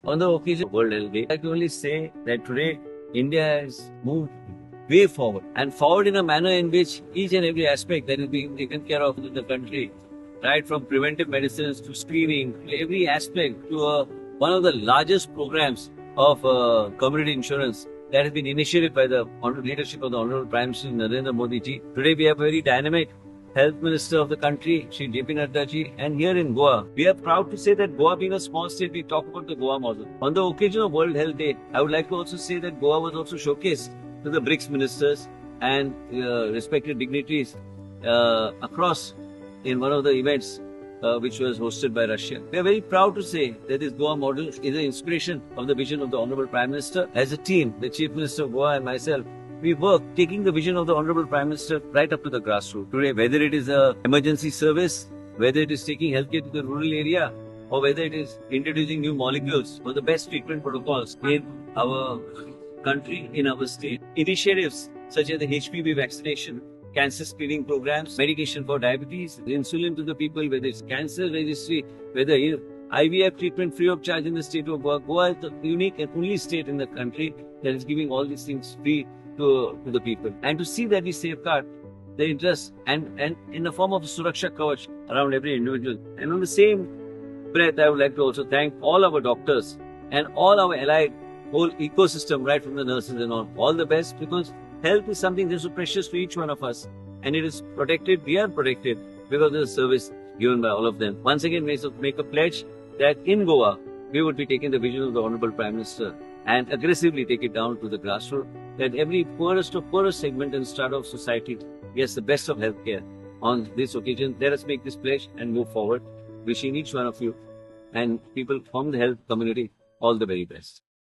On the occasion of World Health Day, I can only say that today India has moved way forward and forward in a manner in which each and every aspect that is being taken care of in the country, right from preventive medicines to screening, every aspect to one of the largest programs of community insurance that has been initiated by the leadership of the Honorable Prime Minister Narendra Modi ji. Today we have a very dynamic Health Minister of the country, Shri JP Nadda ji, and here in Goa, we are proud to say that Goa being a small state, we talk about the Goa model. On the occasion of World Health Day, I would like to also say that Goa was also showcased to the BRICS ministers and respected dignitaries across in one of the events which was hosted by Russia. We are very proud to say that this Goa model is an inspiration of the vision of the Honorable Prime Minister. As a team, the Chief Minister of Goa and myself, we work taking the vision of the Honorable Prime Minister right up to the grassroots. Today, whether it is a emergency service, whether it is taking healthcare to the rural area, or whether it is introducing new molecules for the best treatment protocols in our country, in our state. Initiatives such as the HPV vaccination, cancer screening programs, medication for diabetes, insulin to the people, whether it's cancer registry, whether IVF treatment free of charge in the state of Goa. Goa is the unique and only state in the country that is giving all these things free to the people. And to see that we safeguard the interests and in the form of a Suraksha Kavach around every individual. And on the same breath, I would like to also thank all our doctors and all our allied whole ecosystem, right from the nurses and all the best, because health is something that's so precious to each one of us, and it is protected. We are protected because of the service given by all of them. Once again, we make a pledge that in Goa, we would be taking the vision of the Honorable Prime Minister and aggressively take it down to the grassroots, that every poorest segment and strata of society gets the best of healthcare. On this occasion, let us make this pledge and move forward, wishing each one of you and people from the health community all the very best.